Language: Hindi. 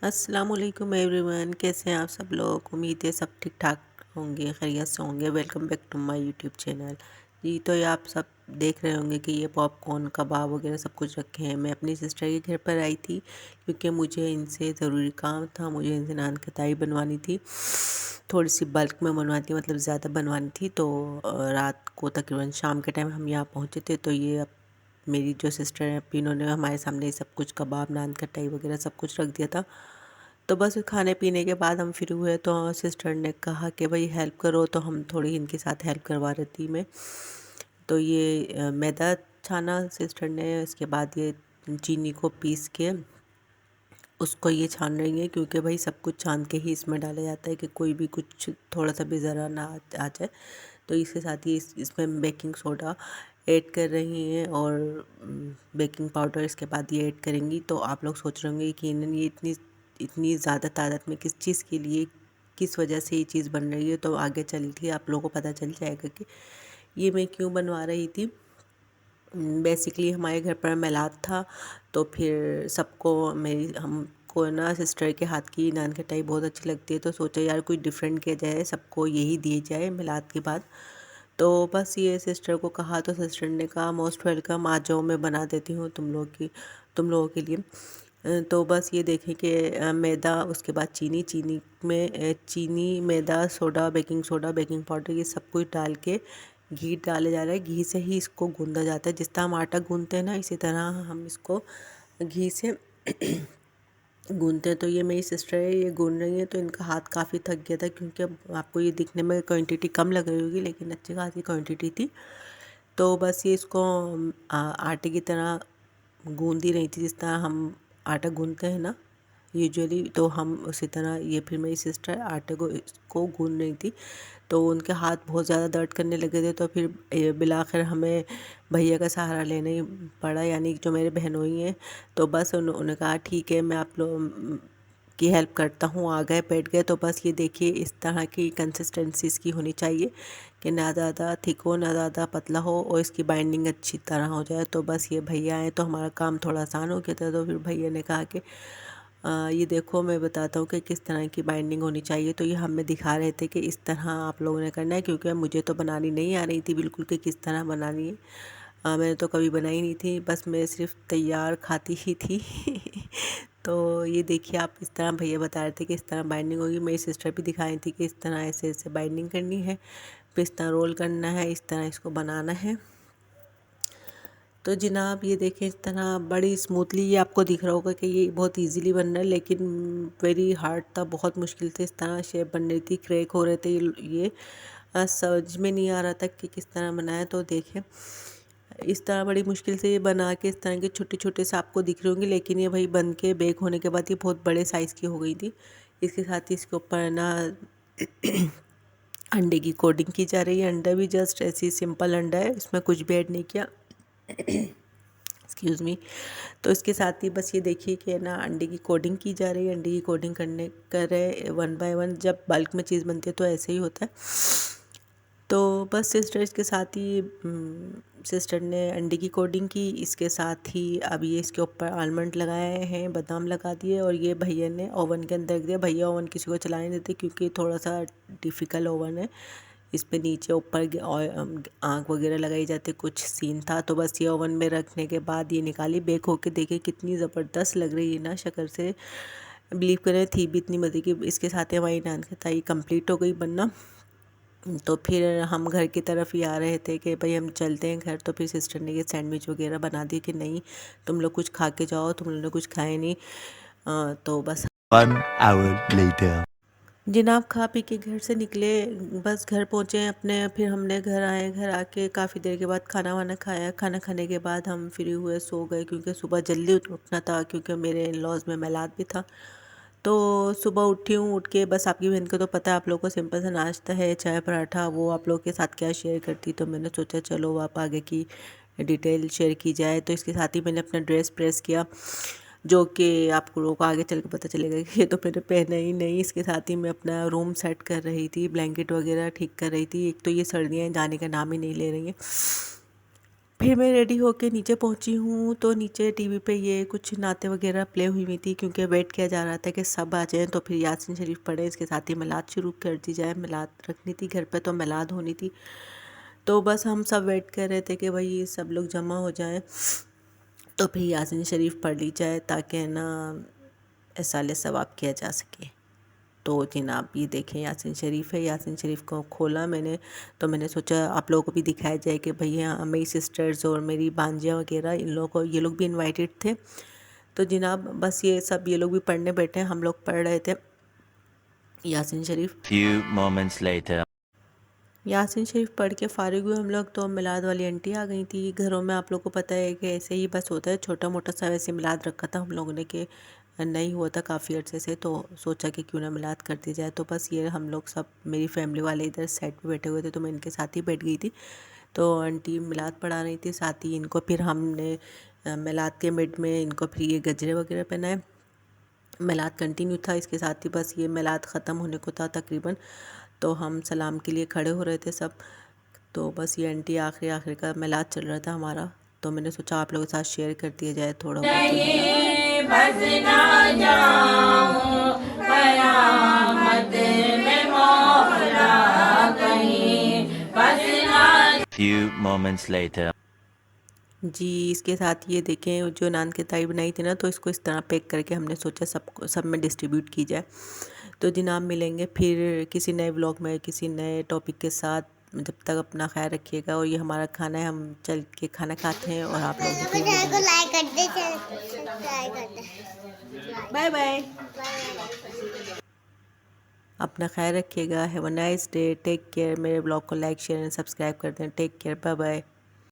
अस्सलामुअलैकुम एवरीवन, कैसे हैं आप सब लोग। उम्मीद है सब ठीक ठाक होंगे, खैरियत से होंगे। Welcome back to my YouTube channel. जी, तो ये आप सब देख रहे होंगे कि ये पॉपकॉर्न कबाब वगैरह सब कुछ रखे हैं। मैं अपनी सिस्टर के घर पर आई थी क्योंकि मुझे इनसे ज़रूरी काम था। मुझे इनसे नान खटाई बनवानी थी, थोड़ी सी बल्क में बनवानी थी, मतलब ज़्यादा बनवानी थी। तो रात को तकरीबन शाम के टाइम हम यहाँ पहुँचे थे। तो ये अब मेरी जो सिस्टर है अभी, इन्होंने हमारे सामने ये सब कुछ कबाब नान खटाई वगैरह सब कुछ रख दिया था। तो बस खाने पीने के बाद हम फ्री हुए तो सिस्टर ने कहा कि भाई हेल्प करो, तो हम थोड़ी इनके साथ हेल्प करवा रही थी मैं। तो ये मैदा छाना सिस्टर ने, इसके बाद ये चीनी को पीस के उसको ये छान रही है, क्योंकि भाई सब कुछ छान के ही इसमें डाला जाता है कि कोई भी कुछ थोड़ा सा भी ज़रा ना आ जाए। तो इसके साथ ही इसमें बेकिंग सोडा ऐड कर रही हैं और बेकिंग पाउडर इसके बाद ये ऐड करेंगी। तो आप लोग सोच रहे होंगे कि इन्होंने ये इतनी इतनी ज़्यादा तादाद में किस चीज़ के लिए, किस वजह से ये चीज़ बन रही है। तो आगे चल के आप लोगों को पता चल जाएगा कि ये मैं क्यों बनवा रही थी। बेसिकली हमारे घर पर मिलाद था, तो फिर सबको मेरी हमको ना सिस्टर के हाथ की नान खटाई बहुत अच्छी लगती है। तो सोचा यार कुछ डिफरेंट किया जाए, सबको यही दी जाए मिलाद के बाद। तो बस ये सिस्टर को कहा तो सिस्टर ने कहा मोस्ट वेलकम, आ जाओ मैं बना देती हूँ तुम लोगों के लिए। तो बस ये देखें कि मैदा, उसके बाद चीनी में चीनी, मैदा, soda, baking soda, baking powder, ये सब कुछ डाल के घी डाले जा रहा है। घी से ही इसको गूंदा जाता है। जिस तरह हम आटा गूंदते हैं ना, इसी तरह हम इसको घी से गूंदते हैं। तो ये मेरी सिस्टर है, ये गूंद रही है। तो इनका हाथ काफ़ी थक गया था, क्योंकि अब आपको ये दिखने में क्वांटिटी कम लग रही होगी, लेकिन अच्छी खासी क्वांटिटी थी। तो बस ये इसको आटे की तरह गूंद ही रही थी, जिस तरह हम आटा गूंदते हैं ना यूजुअली। तो हम उसी तरह, ये फिर मेरी सिस्टर आटे को इसको गूंद रही थी। तो उनके हाथ बहुत ज़्यादा दर्द करने लगे थे। तो फिर बिलाखिर हमें भैया का सहारा लेना ही पड़ा, यानी जो मेरे बहनोई हैं। तो बस उन्होंने कहा ठीक है, मैं आप लोग की हेल्प करता हूँ। आ गए, बैठ गए। तो बस ये देखिए, इस तरह की कंसिस्टेंसी इसकी होनी चाहिए कि ना ज़्यादा थिक हो ना ज़्यादा पतला हो, और इसकी बाइंडिंग अच्छी तरह हो जाए। तो बस ये भैया आए तो हमारा काम थोड़ा आसान हो गया था। तो फिर भैया ने कहा कि ये देखो मैं बताता हूँ कि किस तरह की बाइंडिंग होनी चाहिए। तो ये हमें दिखा रहे थे कि इस तरह आप लोगों ने करना है, क्योंकि मुझे तो बनानी नहीं आ रही थी बिल्कुल कि किस तरह बनानी है। मैंने तो कभी बनाई नहीं थी, बस मैं सिर्फ तैयार खाती ही थी। तो ये देखिए, आप इस तरह भैया बता रहे थे कि इस तरह बाइंडिंग होगी। मेरी सिस्टर भी दिखाई थी कि इस तरह ऐसे ऐसे बाइंडिंग करनी है, फिर इस तरह रोल करना है, इस तरह इसको बनाना है। तो जनाब ये देखें, इस तरह बड़ी स्मूथली ये आपको दिख रहा होगा कि ये बहुत इजीली बन रहा है, लेकिन वेरी हार्ड था, बहुत मुश्किल से इस तरह शेप बन रही थी, क्रैक हो रहे थे ये समझ में नहीं आ रहा था कि किस तरह बनाया। तो देखें, इस तरह बड़ी मुश्किल से ये बना के इस तरह के छोटे छोटे से आपको दिख रहे होंगे, लेकिन ये भाई बन के बेक होने के बाद ये बहुत बड़े साइज़ की हो गई थी। इसके साथ ही इसके ऊपर ना अंडे की कोटिंग की जा रही है। अंडा भी जस्ट ऐसी सिंपल अंडा है, इसमें कुछ भी ऐड नहीं किया। Excuse me. तो इसके साथ ही बस ये देखिए कि ना अंडे की कोटिंग की जा रही है। अंडे की कोटिंग कर रहे वन बाय वन। जब बल्क में चीज़ बनती है तो ऐसे ही होता है। तो बस सिस्टर इसके साथ ही सिस्टर ने अंडे की कोटिंग की। इसके साथ ही अब ये इसके ऊपर आलमंड लगाए हैं, बादाम लगा दिए, और ये भैया ने ओवन के अंदर रख दिया। भैया ओवन किसी को चलाने नहीं देते, क्योंकि थोड़ा सा डिफ़िकल्ट ओवन है। इस पे नीचे ऊपर आग वगैरह लगाई जाती, कुछ सीन था। तो बस ये ओवन में रखने के बाद ये निकाली, बेक होके देखिए कितनी ज़बरदस्त लग रही है ना शक्ल से। बिलीव करें, थी भी इतनी मज़े की। इसके साथ ही हमारी नान खटाई कंप्लीट हो गई बनना। तो फिर हम घर की तरफ ही आ रहे थे कि भाई हम चलते हैं घर। तो फिर सिस्टर ने ये सैंडविच वगैरह बना दी कि नहीं, तुम लोग कुछ खा के जाओ, तुम लोगों ने कुछ खाए नहीं। तो बस 1 hour later. जनाब खा पी के घर से निकले, बस घर पहुँचे अपने। फिर हमने घर आए, घर आके काफ़ी देर के बाद खाना वाना खाया। खाना खाने के बाद हम फ्री हुए, सो गए, क्योंकि सुबह जल्दी उठना था, क्योंकि मेरे इन लॉज में मिलाद भी था। तो सुबह उठी हूँ, उठ के बस आपकी बहन को तो पता है आप लोगों को सिंपल सा नाश्ता है, चाय पराठा, वो आप लोगों के साथ क्या शेयर करती। तो मैंने सोचा चलो आप आगे की डिटेल शेयर की जाए। तो इसके साथ ही मैंने अपना ड्रेस प्रेस किया, जो कि आप लोगों को आगे चल के पता चलेगा कि ये तो मैंने पहना ही नहीं। इसके साथ ही मैं अपना रूम सेट कर रही थी, ब्लैंकेट वगैरह ठीक कर रही थी। एक तो ये सर्दियाँ जाने का नाम ही नहीं ले रही हैं। फिर मैं रेडी होके नीचे पहुंची हूँ तो नीचे टीवी पे ये कुछ नाते वगैरह प्ले हुई हुई थी, क्योंकि वेट किया जा रहा था कि सब आ जाएं तो फिर यासीन शरीफ पढ़े, इसके साथ ही मिलाद शुरू कर दी जाए। मिलाद रखनी थी घर पे तो मिलाद होनी थी, तो बस हम सब वेट कर रहे थे कि भाई सब लोग जमा हो जाएं तो फिर यासीन शरीफ पढ़ ली जाए ताकि ना इसाले सवाब किया जा सके। तो जनाब ये देखें यासीन शरीफ है। यासीन शरीफ को खोला मैंने तो मैंने सोचा आप लोगों को भी दिखाया जाए कि भैया मेरी सिस्टर्स और मेरी भांजियाँ वगैरह इन लोगों को, ये लोग भी इनवाइटेड थे। तो जनाब बस ये सब ये लोग भी पढ़ने बैठे हैं, हम लोग पढ़ रहे थे यासीन शरीफ। Few moments later. यासीन शरीफ पढ़ के फ़ारिग हुए हम लोग तो मिलाद वाली आंटी आ गई थी। घरों में आप लोग को पता है कि ऐसे ही बस होता है, छोटा मोटा सा वैसे मिलाद रखा था हम लोगों ने कि नहीं हुआ था काफ़ी अर्से से, तो सोचा कि क्यों ना मिलाद कर दी जाए। तो बस ये हम लोग सब मेरी फैमिली वाले इधर साइड पे बैठे हुए थे तो मैं इनके साथ ही बैठ गई थी। तो आंटी मिलाद पढ़ा रही थी, साथ ही इनको फिर हमने मिलाद के मिड में इनको फिर ये गजरे वगैरह पहनाए। मिलाद कंटिन्यू था, इसके साथ ही बस ये मिलाद ख़त्म होने को था तकरीबन, तो हम सलाम के लिए खड़े हो रहे थे सब। तो बस ये आंटी आखिरी आखिरी का मिलाद चल रहा था हमारा, तो मैंने सोचा आप लोगों के साथ शेयर कर दिया जाए थोड़ा बहुत ये मिलाद। बस ना जाऊं कयामत में मौला कहीं, बस ना। Few moments later. जी इसके साथ ये देखें जो नान की ताई बनाई थी ना, तो इसको इस तरह पैक करके हमने सोचा सबको सब में डिस्ट्रीब्यूट की जाए। तो जनाब मिलेंगे फिर किसी नए व्लॉग में किसी नए टॉपिक के साथ। जब तक अपना ख्याल रखिएगा, और ये हमारा खाना है, हम चल के खाना खाते हैं और आप लोगों को मिलेंगे। लाइक कर दे, सब्सक्राइब कर दे। Bye bye. अपना ख्याल रखिएगा। Have a nice day, take care. मेरे ब्लॉग को लाइक शेयर एंड सब्सक्राइब कर दें। Take care, bye bye.